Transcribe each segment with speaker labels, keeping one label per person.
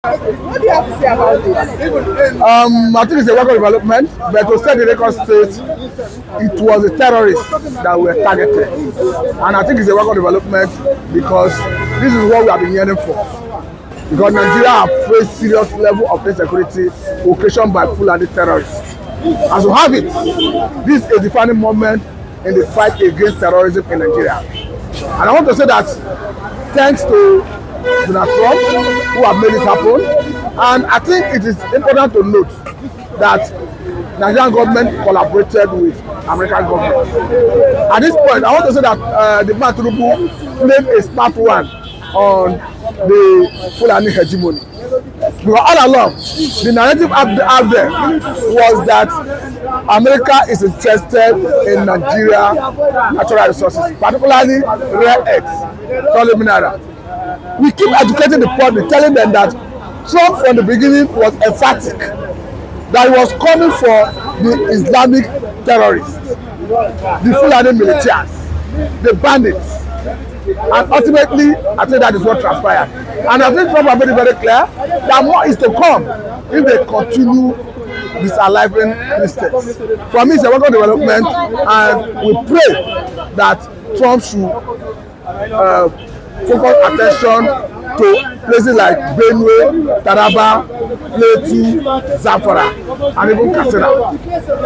Speaker 1: What do you have to say about this?
Speaker 2: I think it's a welcome development, but to set the record straight, it was the terrorists that were targeted. And I think it's a welcome development because this is what we have been yearning for. Because Nigeria have faced serious level of insecurity occasioned by Fulani terrorists. As we have it, this is a defining moment in the fight against terrorism in Nigeria. And I want to say that thanks to Donald Trump, who have made it happen. And I think it is important to note that Nigerian government collaborated with American government. At this point, I want to say that the man Tinubu played a smart one on the Fulani hegemony. Because all along, the narrative out there was that America is interested in Nigeria natural resources, particularly rare earths, solid mineral. We keep educating the public, telling them that Trump from the beginning was emphatic that he was coming for the Islamic terrorists, the Fulani militias, the bandits. And ultimately, I think that is what transpired. And I think Trump has made it very clear that more is to come if they continue disaliving Christians. For me, it's a welcome development, and we pray that Trump should focus attention to places like Benue, Taraba, Plateau, Zamfara, and even Katsina,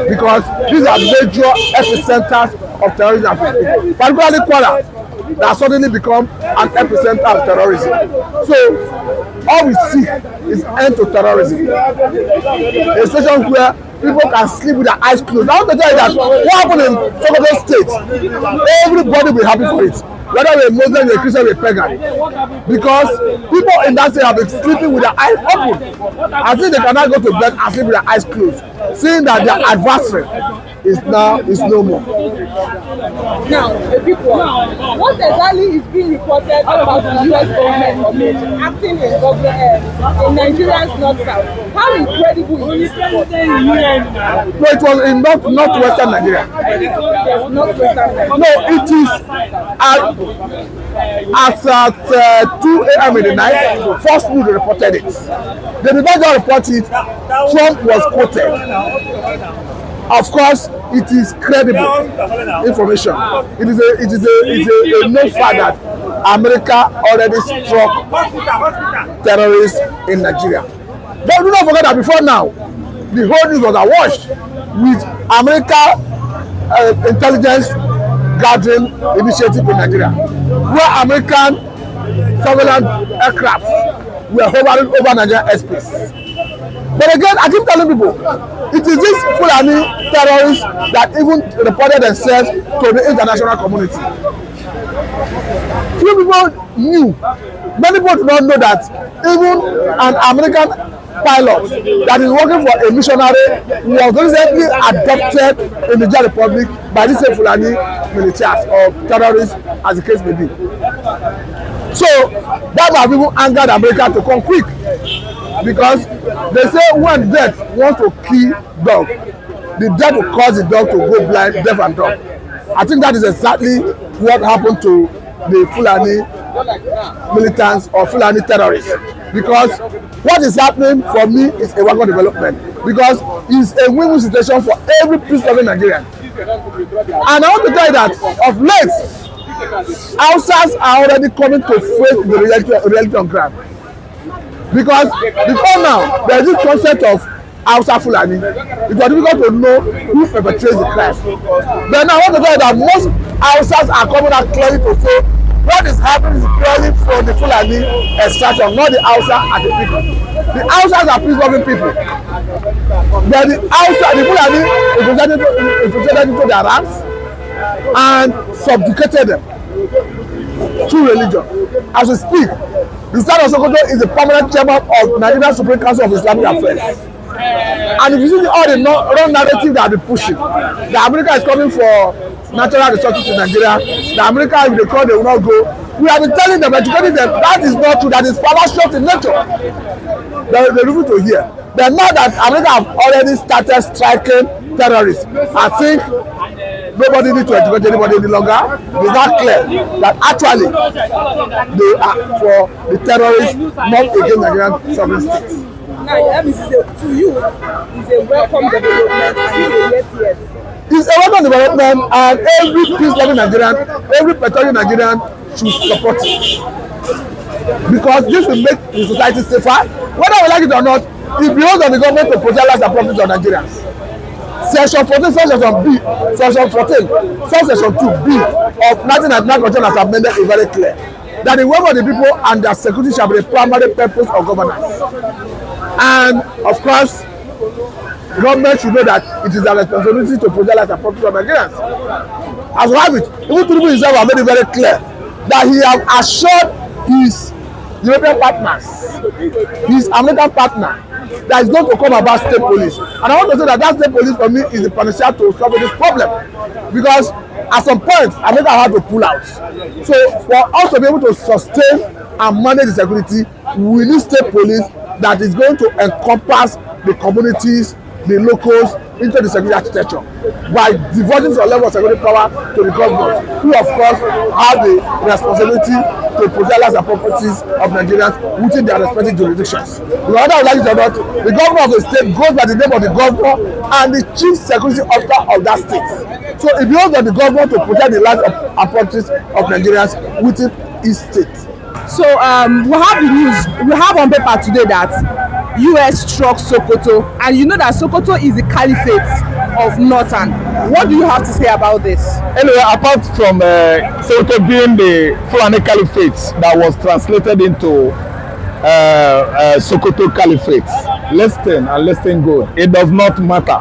Speaker 2: because these are major epicenters of terrorism, particularly Kwara, that has suddenly become an epicenter of terrorism. So all we seek is end to terrorism, a situation where people can sleep with their eyes closed. I want to tell you that what happened in Sokoto State, everybody will be happy for it. Whether you're a Muslim, you're a Christian, you're a pagan. Because people in that state have been sleeping with their eyes open. I think they cannot go to bed and sleep with their eyes closed, seeing that their adversary is no more.
Speaker 1: Now, what exactly is being reported about the U.S. government acting in Nigeria's north-south? How incredible is this report?
Speaker 2: No, it was in northwestern Nigeria.
Speaker 1: Northwestern Nigeria.
Speaker 2: No, it is at 2 a.m. in the night, First News reported it. They did not just report it, Trump was quoted. Of course, it is credible information. It is a known fact that America already struck terrorists in Nigeria. But do not forget that before now, the whole news was awash with America intelligence gathering initiative in Nigeria, where American surveillance aircraft were hovering over Nigerian airspace. But again, I keep telling people, it is these Fulani terrorists that even reported themselves to the international community. Few people knew, many people do not know that even an American pilot that is working for a missionary was recently adopted in the Niger Republic by these Fulani militias or terrorists, as the case may be. So that has even angered America to come quick, because they say when death wants to kill dog, the death will cause the dog to go blind, deaf and dumb. I think that is exactly what happened to the Fulani militants or Fulani terrorists, because what is happening for me is a welcome development, because it's a win-win situation for every peace-loving Nigerian. And I want to tell you that of late, Hausas are already coming to face the reality on ground. Because before now, there is this concept of Hausa Fulani. It was difficult to know who perpetrates the crime. But now I want to tell you that most Hausas are coming out clearly to say what is happening is purely from the Fulani extraction, not the Hausa and the people. The Hausas are peace-loving people. But the Fulani infiltrated into their ranks and subjugated them through religion. As we speak, the State of Sokoto is the permanent chairman of Nigerian Supreme Council of Islamic Affairs. And if you see all the wrong narrative that they pushing, that America is coming for natural resources in Nigeria, that America, if they call, they will not go. We have been telling them, educating them, that is not true, that is fallacious in nature. They refuse to hear. But now that America have already started striking terrorists, I think Nobody need to educate anybody any longer. It's not clear that actually they are for the terrorists, not against Nigerian sovereign states.
Speaker 1: Now, to you, it's a welcome development and it's a yes.
Speaker 2: It's a welcome development, and every peace-loving Nigerian, every patriotic Nigerian should support it. Because this will make the society safer. Whether we like it or not, it belongs on the government to protect lives and property of Nigerians. Section 14, Section B, Section 14, Section 2B of 1999 Constitution has amended is very clear that the welfare of the people and their security shall be the primary purpose of governance. And of course, the government should know that it is their responsibility to protect lives and property of Nigerians. As we have it, even Tinubu himself has made it very clear that he has assured his European partners, his American partner, that is going to come about state police. And I want to say that state police for me is the panacea to solve this problem, because at some point America had to pull out. So for us to be able to sustain and manage the security, we need state police that is going to encompass the communities, the locals into the security architecture by diverting some level of security power to the government, who of course have the responsibility to protect lives and properties of Nigerians within their respective jurisdictions. Whether I like it or not, the governor of the state goes by the name of the governor and the chief security officer of that state. So it belongs on the governor to protect the lives and properties of Nigerians within his state.
Speaker 1: So we have the news, we have on paper today that US struck Sokoto, and you know that Sokoto is the caliphate of Northern. What do you have to say about this?
Speaker 3: Anyway, apart from Sokoto being the Fulani caliphate that was translated into Sokoto caliphate, listen and listen good, it does not matter.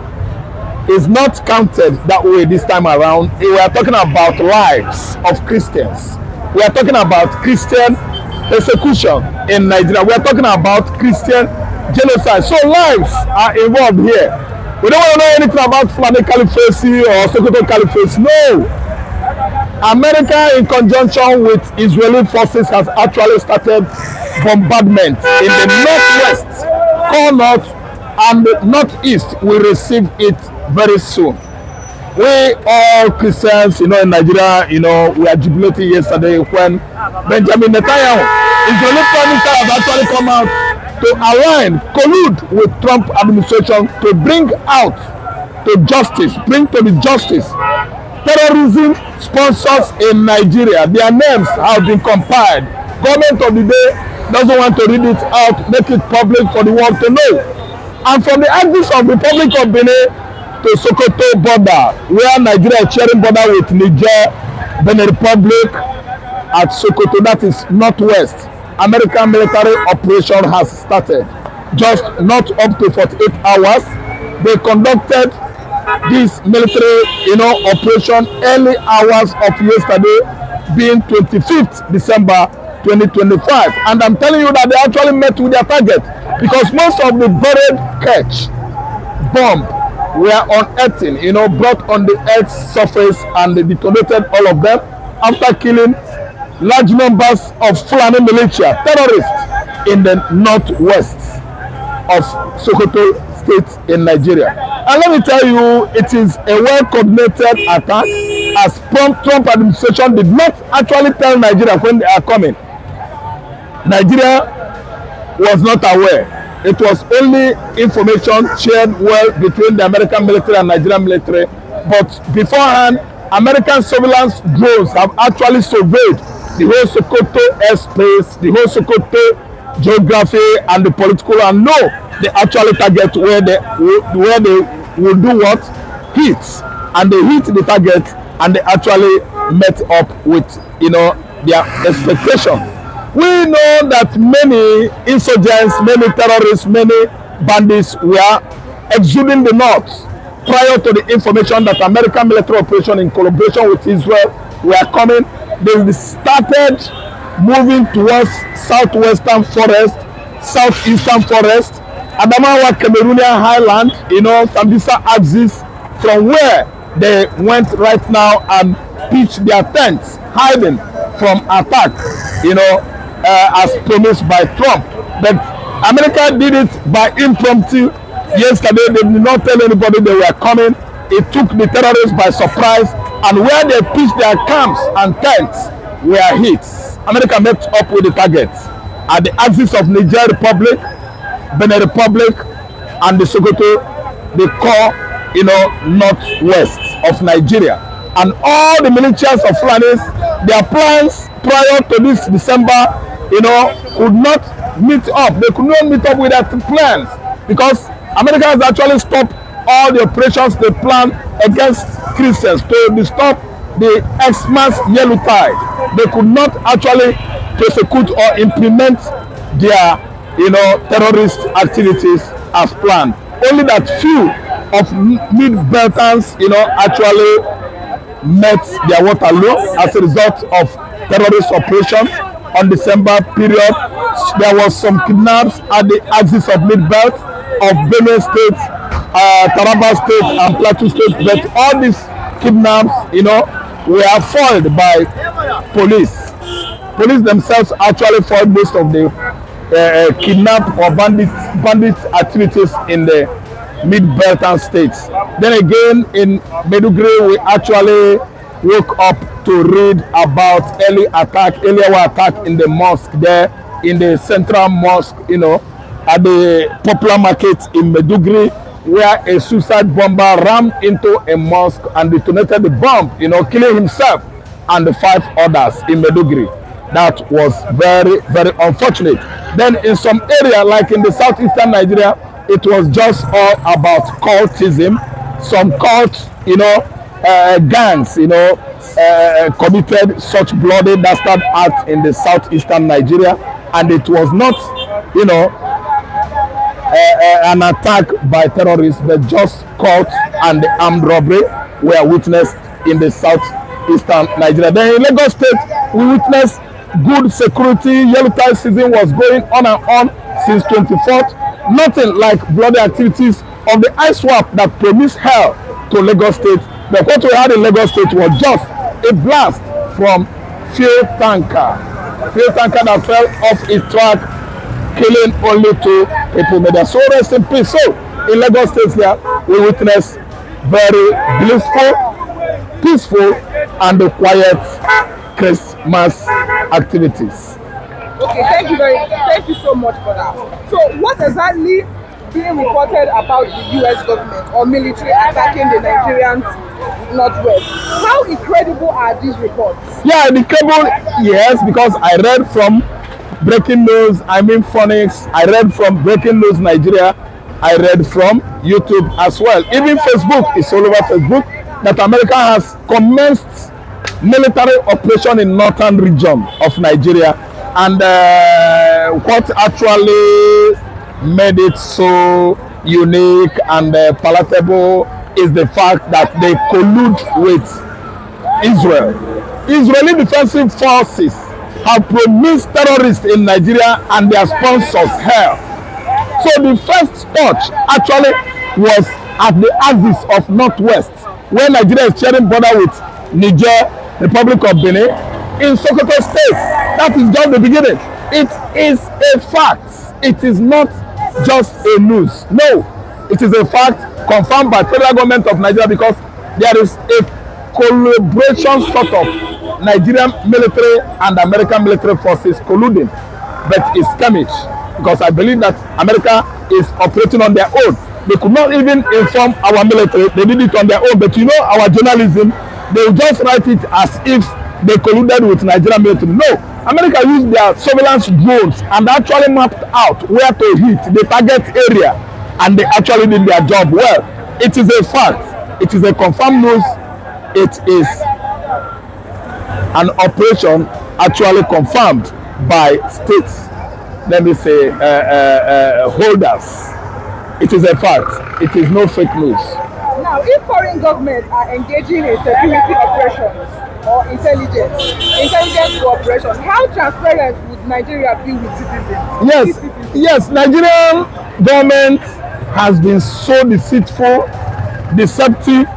Speaker 3: It's not counted that way this time around. We are talking about lives of Christians. We are talking about Christian persecution in Nigeria. We are talking about Christian genocide. So lives are involved here. We don't want to know anything about Fulani Caliphate or Sokoto Caliphate. No. America, in conjunction with Israeli forces, has actually started bombardment in the northwest, core north, and the northeast. We receive it very soon. We all Christians, in Nigeria, we are jubilating yesterday when Benjamin Netanyahu, Israeli Prime Minister, has actually come out to align, collude with Trump administration to bring out to justice, bring to the justice terrorism sponsors in Nigeria. Their names have been compiled. Government of the day doesn't want to read it out, make it public for the world to know. And from the axis of the Republic of Benin to Sokoto border, where Nigeria is sharing border with Niger, Benin Republic at Sokoto, that is northwest, American military operation has started. Just not up to 48 hours, they conducted this military, operation early hours of yesterday, being 25th December 2025. And I'm telling you that they actually met with their target, because most of the buried catch bomb were unearthing, brought on the earth's surface, and they detonated all of them after killing large numbers of Fulani militia terrorists in the northwest of Sokoto State in Nigeria. And let me tell you, it is a well-coordinated attack, as Trump administration did not actually tell Nigeria when they are coming. Nigeria was not aware. It was only information shared well between the American military and Nigerian military. But beforehand, American surveillance drones have actually surveyed the whole Sokoto airspace, the whole Sokoto geography, and the political, and know the actual target where they will do what? Hits. And they hit the target, and they actually met up with their expectation. We know that many insurgents, many terrorists, many bandits were exuding the north prior to the information that American military operation in collaboration with Israel were coming. They started moving towards southwestern forest, southeastern forest, Adamawa Cameroonian highland, Sambisa axis, from where they went right now and pitched their tents, hiding from attack, as promised by Trump. But America did it by impromptu. Yesterday, they did not tell anybody they were coming. It took the terrorists by surprise, and where they pitched their camps and tents were hit. America met up with the target at the axis of Niger Republic, Benin Republic, and the Sokoto, the core, northwest of Nigeria. And all the militias of Fulanis, their plans prior to this December, could not meet up. They could not meet up with their plans because America has actually stopped all the operations they planned against Christians to disturb the Xmas Yellow Tide. They could not actually prosecute or implement their, terrorist activities as planned. Only that few of mid-Beltans, actually met their Waterloo as a result of terrorist operation on December period. There was some kidnaps at the axis of mid-belt of Benue State, Taraba State, and Plateau State. But all these kidnaps, were foiled by police. Police themselves actually foiled most of the kidnap or bandit activities in the mid-Beltan states. Then again, in Maiduguri, we actually woke up to read about earlier attack in the mosque there, in the central mosque, at the popular market in Maiduguri, where a suicide bomber rammed into a mosque and detonated the bomb, killing himself and the 5 others in Maiduguri. That was very, very unfortunate. Then in some area, like in the southeastern Nigeria, it was just all about cultism. Some cults, gangs, committed such bloody dastard acts in the southeastern Nigeria, and it was not, an attack by terrorists, but just cults and the armed robbery were witnessed in the southeastern Nigeria. Then in Lagos State, we witnessed good security. Yellow Tide season was going on and on since 24th. Nothing like bloody activities of the ISWAP that promised hell to Lagos State. But what we had in Lagos State was just a blast from fuel tanker that fell off its track, killing only 2 people. May their soul rest in peace. So in Lagos State here, we witnessed very blissful, peaceful, and quiet Christmas activities.
Speaker 1: Okay, thank you so much for that. So what exactly being reported about the US government or military attacking the Nigerians northwest? How incredible are these reports?
Speaker 3: Yeah, incredible, yes, because I read from Breaking News, Phonics, I read from Breaking News Nigeria, I read from YouTube as well. Even Facebook, is all over Facebook, that America has commenced military operation in northern region of Nigeria. And what actually made it so unique and palatable is the fact that they collude with Israel. Israeli defensive forces have promised terrorists in Nigeria and their sponsors hell. So the first touch actually was at the axis of northwest, where Nigeria is sharing border with Niger, Republic of Benin, in Sokoto State. That is just the beginning. It is a fact. It is not just a news. No, it is a fact confirmed by the federal government of Nigeria, because there is a collaboration sort of Nigerian military and American military forces colluding, but it's skirmish, because I believe that America is operating on their own. They could not even inform our military. They did it on their own. But our journalism, they will just write it as if they colluded with Nigerian military. No, America used their surveillance drones and actually mapped out where to hit the target area, and they actually did their job well. It is a fact. It is a confirmed news. It is an operation actually confirmed by states, let me say, holders. It is a fact. It is no fake news.
Speaker 1: Now, if foreign governments are engaging in security operations or intelligence cooperation, how transparent would Nigeria be with citizens?
Speaker 3: Yes, Nigerian government has been so deceitful, deceptive,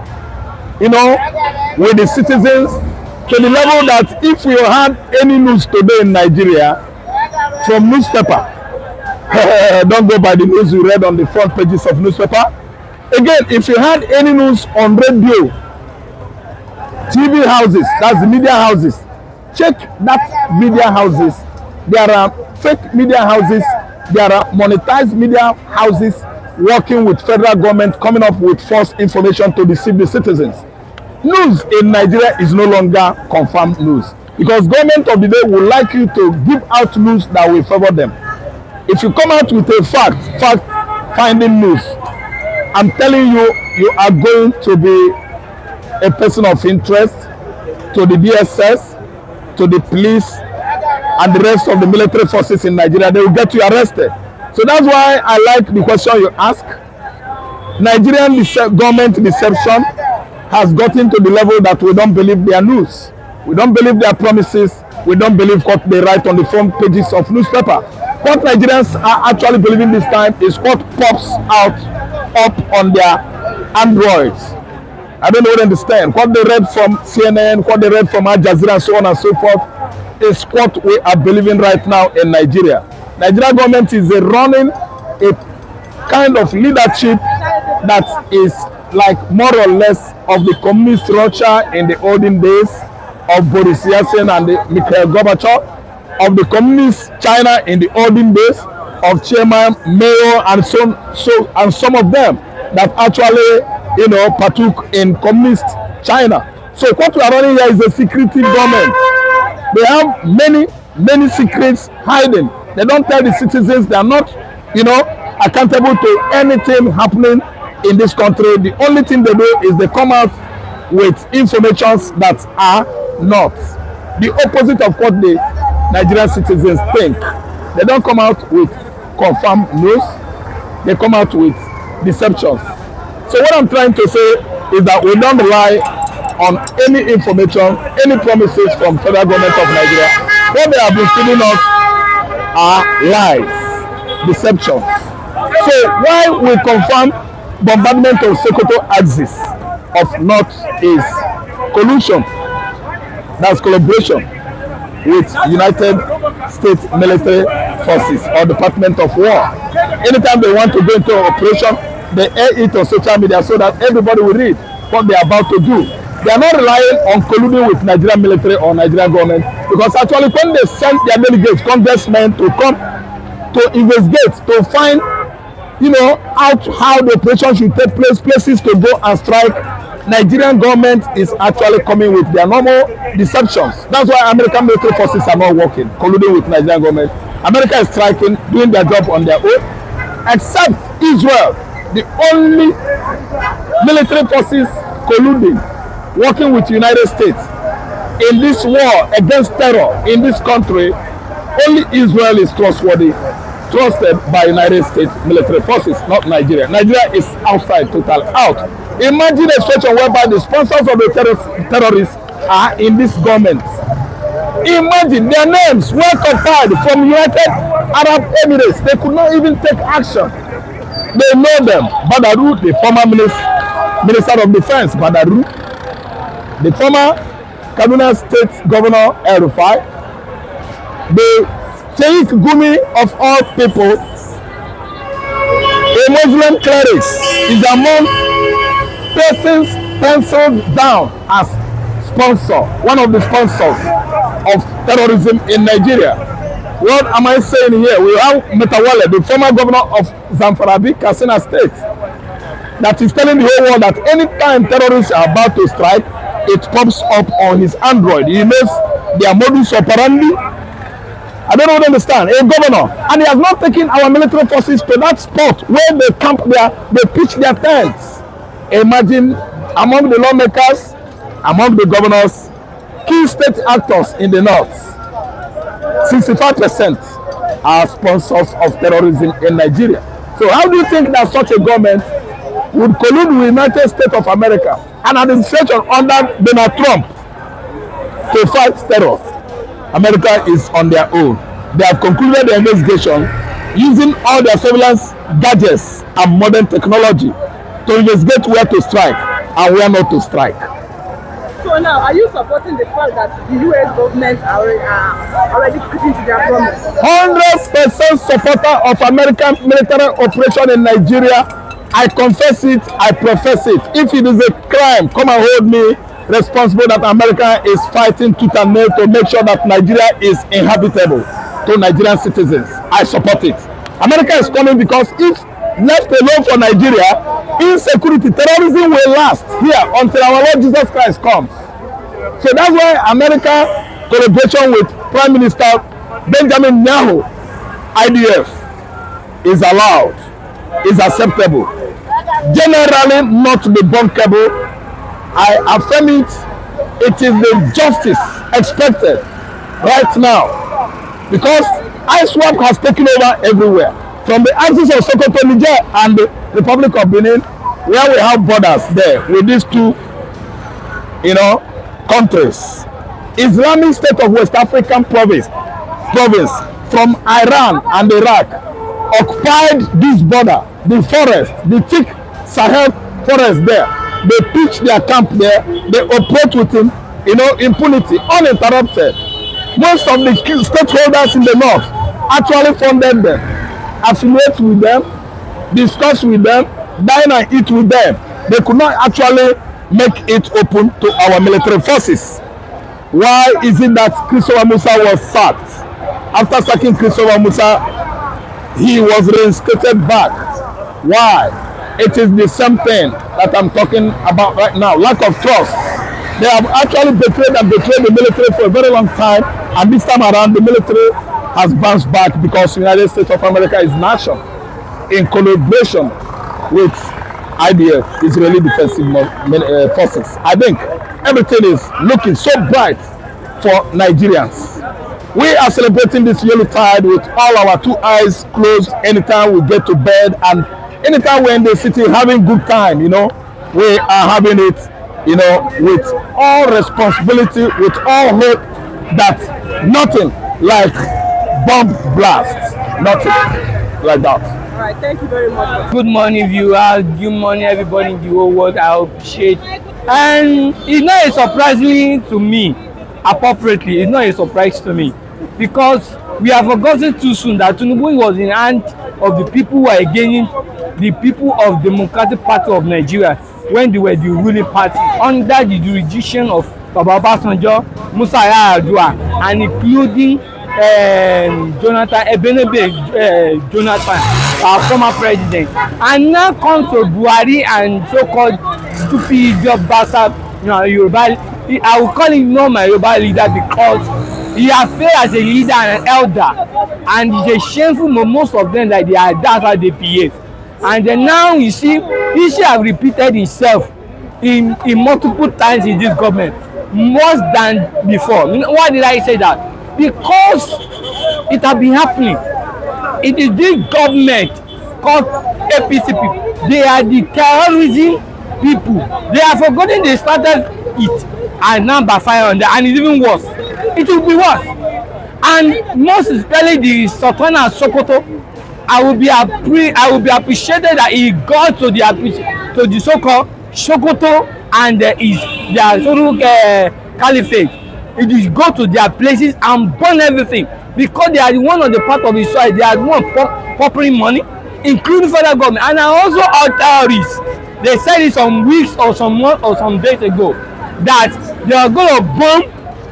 Speaker 3: with the citizens, to the level that if you had any news today in Nigeria from newspaper, don't go by the news you read on the front pages of newspaper. Again, if you had any news on radio TV houses, that's the media houses. Check that media houses. There are fake media houses. There are monetized media houses working with federal government, coming up with false information to deceive the citizens. News in Nigeria is no longer confirmed news because government of the day would like you to give out news that will favor them. If you come out with a fact-finding news, I'm telling you, you are going to be a person of interest to the DSS, to the police, and the rest of the military forces in Nigeria. They will get you arrested. So that's why I like the question you ask. Nigerian government deception has gotten to the level that we don't believe their news. We don't believe their promises. We don't believe what they write on the front pages of newspaper. What Nigerians are actually believing this time is what pops out up on their Androids. I don't know what they understand. What they read from CNN, what they read from Al Jazeera, and so on and so forth, is what we are believing right now in Nigeria. Nigeria government is running a kind of leadership that is like more or less of the communist Russia in the olden days, of Boris Yeltsin and Mikhail Gorbachev, of the communist China in the olden days, of Chairman Mao and some of them that actually, partook in communist China. So what we are running here is a secretive government. They have many secrets hiding. They don't tell the citizens. They are not, accountable to anything happening in this country. The only thing they do is they come out with informations that are not the opposite of what the Nigerian citizens think. They don't come out with confirmed news. They come out with deceptions. So what I'm trying to say is that we don't rely on any information, any promises from federal government of Nigeria. What they have been feeding us are lies, deceptions. So why we confirm bombardment of Sokoto axis of North is collusion, that's collaboration with United States Military Forces or Department of War. Anytime they want to go into an operation, they air it on social media so that everybody will read what they are about to do. They are not relying on colluding with Nigerian military or Nigerian government, because actually when they send their delegates, congressmen, to come to investigate, to find out how the operation should take place, places to go and strike, Nigerian government is actually coming with their normal deceptions. That's why American military forces are not working, colluding with Nigerian government. America is striking, doing their job on their own, except Israel, the only military forces colluding, working with the United States in this war against terror in this country. Only Israel is trusted by United States military forces, not Nigeria. Nigeria is outside, total out. Imagine a situation whereby the sponsors of the terrorists are in this government. Imagine their names were compiled from United Arab Emirates. They could not even take action. They know them. Badaru, the former Minister of Defense, Badaru, the former Kaduna State Governor El-Rufai, the Sheikh Gumi of all people, a Muslim cleric, is among persons penciled down as sponsor, one of the sponsors of terrorism in Nigeria. What am I saying here? We have Metawale, the former governor of Zamfara, Katsina State, that is telling the whole world that anytime terrorists are about to strike, it pops up on his Android. He knows their modus operandi. I don't really understand. A governor, and he has not taken our military forces to that spot where they camp there, they pitch their tents. Imagine among the lawmakers, among the governors, key state actors in the north, 65% are sponsors of terrorism in Nigeria. So how do you think that such a government would collude with the United States of America and administration under Donald Trump to fight terror? America is on their own. They have concluded the investigation using all their surveillance gadgets and modern technology to investigate where to strike and where not to strike.
Speaker 1: So now, are you supporting the fact that the U.S. government are already keeping to their promise?
Speaker 3: 100% supporter of American military operation in Nigeria. I confess it, I profess it. If it is a crime, come and hold me responsible that America is fighting tooth and nail to make sure that Nigeria is inhabitable to Nigerian citizens. I support it. America is coming because if left alone for Nigeria, insecurity, terrorism will last here until our Lord Jesus Christ comes. So that's why America collaboration with Prime Minister Benjamin Netanyahu, IDF, is allowed, is acceptable. Generally not debunkable. I affirm it. It is the justice expected right now because ISWAP has taken over everywhere. From the axis of Sokoto, Niger, and the Republic of Benin, where we have borders there with these two, countries. Islamic State of West African province from Iran and Iraq occupied this border, the forest, the thick Sahel forest there. They pitch their camp there. They operate with impunity, uninterrupted. Most of the stakeholders in the north actually funded them, affiliate with them, discuss with them, dine and eat with them. They could not actually make it open to our military forces. Why is it that Christopher Musa was sacked? After sacking Christopher Musa, he was reinstated back. Why? It is the same thing that I'm talking about right now. Lack of trust. They have actually betrayed the military for a very long time, and this time around the military has bounced back because the United States of America is nation in collaboration with IDF, Israeli Defensive Forces. I think everything is looking so bright for Nigerians. We are celebrating this Yuletide with all our two eyes closed anytime we get to bed, and anytime we're in the city having good time, we are having it, with all responsibility, with all hope that nothing like bomb blast, nothing like that.
Speaker 1: All right, thank you very much.
Speaker 4: Good morning, viewers. Good morning, everybody in the whole world. I appreciate, and it's not a surprising to me. Appropriately, it's not a surprise to me because we have forgotten too soon that Tinubu was in hand of the people who are against the people of Democratic Party of Nigeria when they were the ruling party under the jurisdiction of Baba Obasanjo, Musa Yar'Adua, and including Jonathan Jonathan, our former president. And now comes to Buhari and so-called stupid idiot bastard, Yoruba. I will call him not my Yoruba leader because he has failed as a leader and an elder, and it's a shameful most of them that that's how they behave. And then now you see, he have repeated himself in multiple times in this government, more than before. Why did I say that? Because it has been happening. It is this government called APC people. They are the terrorism people. They have forgotten they started it and now by fire on that, and it's even worse. It will be worse. And most especially the Sultan and Sokoto, I will be appreciated that he got to the so-called Sokoto and their so-called caliphate. It is go to their places and burn everything because they are one of the part of the soil. They are one pouring money, including federal government, and are also all terrorists. They said it some weeks or some months or some days ago that they are going to bomb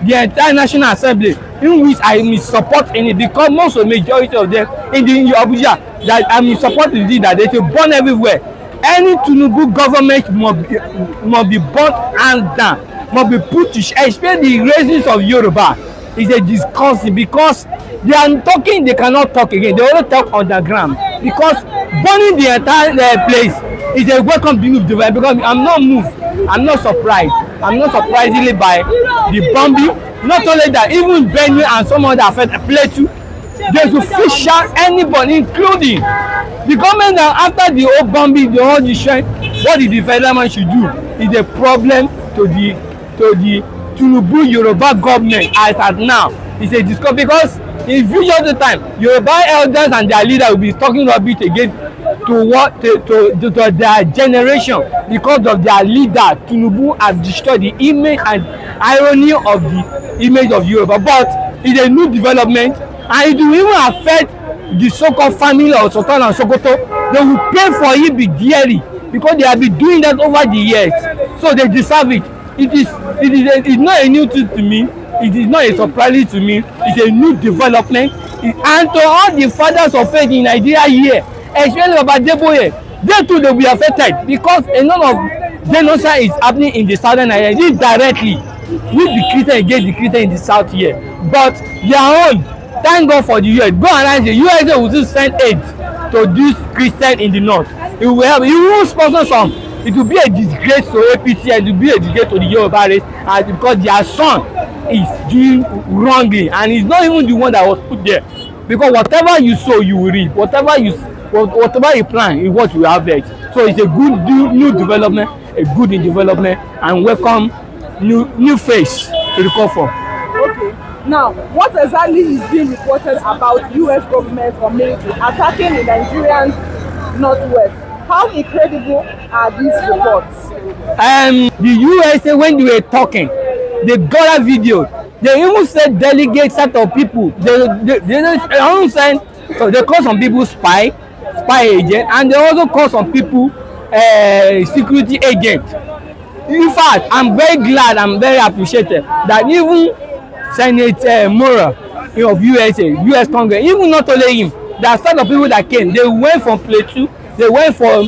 Speaker 4: the entire National Assembly, in which I am support in it because most of the majority of them in the Abuja that I am supporting that they should burn everywhere. Any Tinubu government must be burnt hands down, must be put to shame. Especially the raisins of Yoruba is a disgusting because they are talking, they cannot talk again. They only talk underground because burning the entire place is a welcome being of development because I'm not moved. I'm not surprised. I'm not surprisingly by the bombing. Not only that, even Benue and some other affected Plateau, they should fish out anybody, including the government. Now, after the whole bombing, the whole destroying, what the development should do is a problem to the Tinubu Yoruba government as at now. It's a discovery because in future time, Yoruba elders and their leaders will be talking rubbish again to their generation because of their leader. Tinubu has destroyed the image and irony of the image of Yoruba. But it's a new development, and it will even affect the so-called family of Sultan and Sokoto. They will pay for it dearly because they have been doing that over the years. So they deserve it. It's not a new thing to me. It is not a surprise to me. It's a new development. And to all the fathers of faith in Nigeria here, especially about Deboye, they too they will be affected because a lot of genocide is happening in the southern Nigeria indirectly with the Christian against the Christian in the south here. But their own, thank God for the US. Go and ask the USA will still send aid to this Christian in the north. It will help. It will sponsor some. It will be a disgrace to APC and it will be a disgrace to the Yoruba race, and because their son is doing wrongly and he's not even the one that was put there. Because whatever you sow, you will reap. Whatever you plant is what you harvest. So it's a good new development, a good in development, and welcome new face to the call for.
Speaker 1: Okay. Now, what exactly is being reported about U.S. government or military attacking the Nigerians northwest? How incredible are these reports?
Speaker 4: The USA, when they were talking, they got a video. They even said delegate set of people. They call some people spy agent, and they also call some people security agent. In fact, I'm very glad, I'm very appreciated that even Senator Mora of US Congress, even not only him, there are some of people that came. They went from Plateau, they went from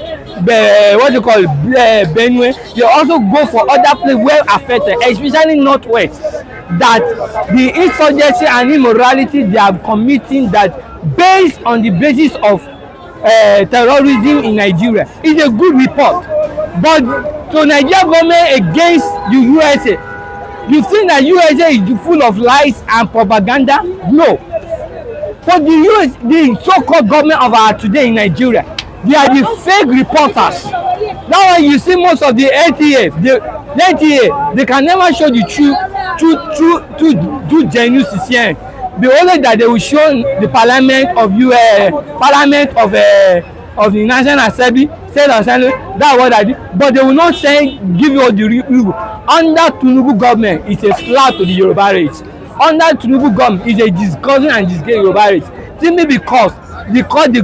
Speaker 4: Benue. They also go for other places well affected, especially northwest. That the insurgency and immorality they are committing, that based on the basis of terrorism in Nigeria, is a good report. But to Nigeria government against the USA, you think that USA is full of lies and propaganda? No. For the so-called government of our today in Nigeria, they are the fake reporters. Now when you see most of the NTA, they can never show the true genuine CCN. The only that they will show the parliament of the National Assembly, State Assembly, that's what I did. But they will not say give you all the real. Under Tinubu government, it's a slap to the Yoruba race. Under Tinubu government, it's a disgusting and disgrace Yoruba race. Simply because the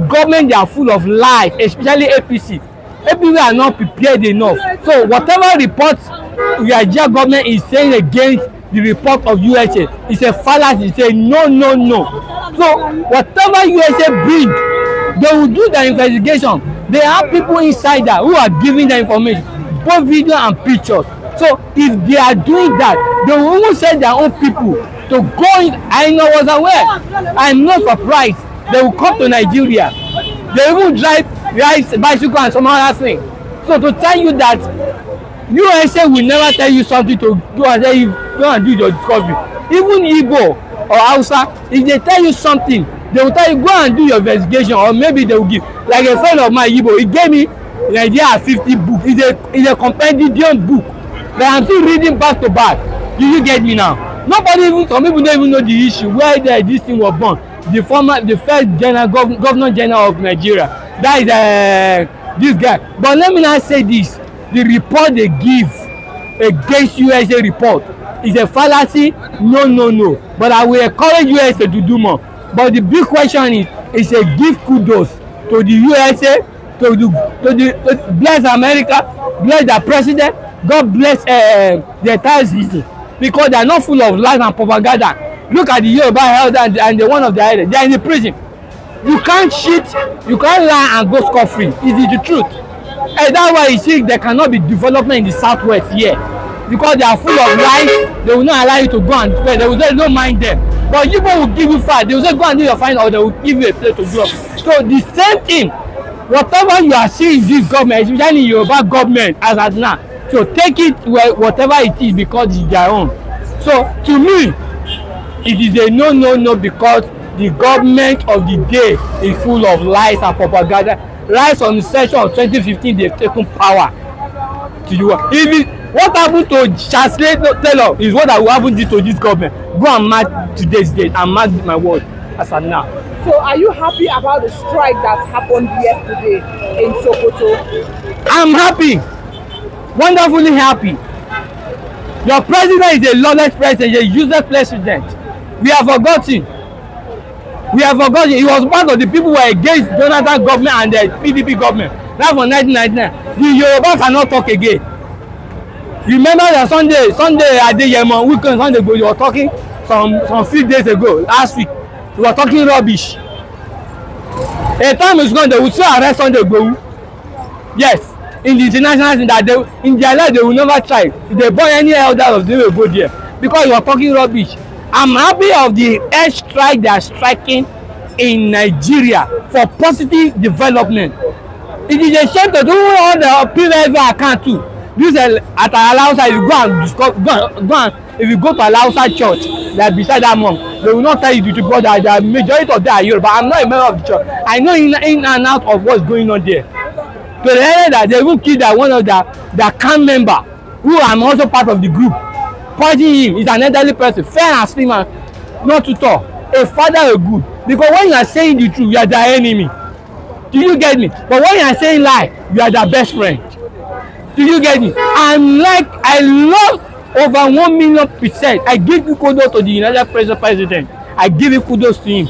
Speaker 4: government they are full of lies, especially APC. APC are not prepared enough. So whatever reports the Nigeria government is saying against the report of USA, it's a fallacy. It's a no. So whatever USA bring, they will do the investigation. They have people inside that who are giving the information, both video and pictures. So if they are doing that, they will even send their own people to go in. I was aware. I'm not surprised. They will come to Nigeria. They will drive bicycle and some other thing. So to tell you that USA will never tell you something to go and say you go and do your discovery. Even Igbo or Hausa, if they tell you something, they will tell you go and do your investigation, or maybe they will give. Like a friend of mine, Igbo, he gave me Nigeria 50 book. It's a compendium book that I'm still reading back to back. Do you get me now? Some people don't even know the issue where this thing was born. The first governor general of Nigeria, that is this guy. But let me not say this: the report they give against USA report is a fallacy. No. But I will encourage USA to do more. But the big question is a give kudos to the USA, to bless America, bless the president, God bless the entire city, because they are not full of lies and propaganda. Look at the Yoruba health and the one of the other. They are in the prison. You can't cheat, you can't lie and go scot-free. It is the truth. And that's why you see there cannot be development in the southwest here, because they are full of lies. They will not allow you to go and defend. They will say don't mind them. But you will give you fight. They will say go and do your fine, or they will give you a place to do. So the same thing. Whatever you are seeing in this government, especially in Yoruba government as at now, so take it whatever it is, because it's their own. So to me, it is a no, because the government of the day is full of lies and propaganda. Right on the session of 2015, they've taken power to you. What happened to Chancellor Taylor is what I will happen to this government. Go and mark today's date and mark my word as of now.
Speaker 1: So are you happy about the strike that happened yesterday in Sokoto?
Speaker 4: I'm happy. Wonderfully happy. Your president is a lawless president, a useless president. We have forgotten. He was part of the people who were against Jonathan government and the PDP government. That's from 1999. The Yoruba cannot talk again. You remember that Sunday Adeyemo, weekend Sunday ago, you were talking some few days ago, last week, you were talking rubbish. A time is gone, they will still arrest Sunday Igboho. Yes, in the international thing that they, in their life, they will never try. If they burn any elder of them, will go there because you are talking rubbish. I'm happy of the air strike they are striking in Nigeria for positive development. It is a shame to do all the PVV account too. This at Alausa, if you go and discuss, go and if you go to Alausa church, that beside that monk, they will not tell you the truth because the majority of them are Yoruba. I'm not a member of the church. I know in and out of what's going on there. To the area that they even killed one of the camp member, who I'm also part of the group, pointing him. He's an elderly person, fair and slim and not too tall. A father, a good. Because when you are saying the truth, you are their enemy. Do you get me? But when you are saying lie, you are their best friend. Do you get me? I love over 1,000,000%. I give you kudos to the United States President. I give you kudos to him.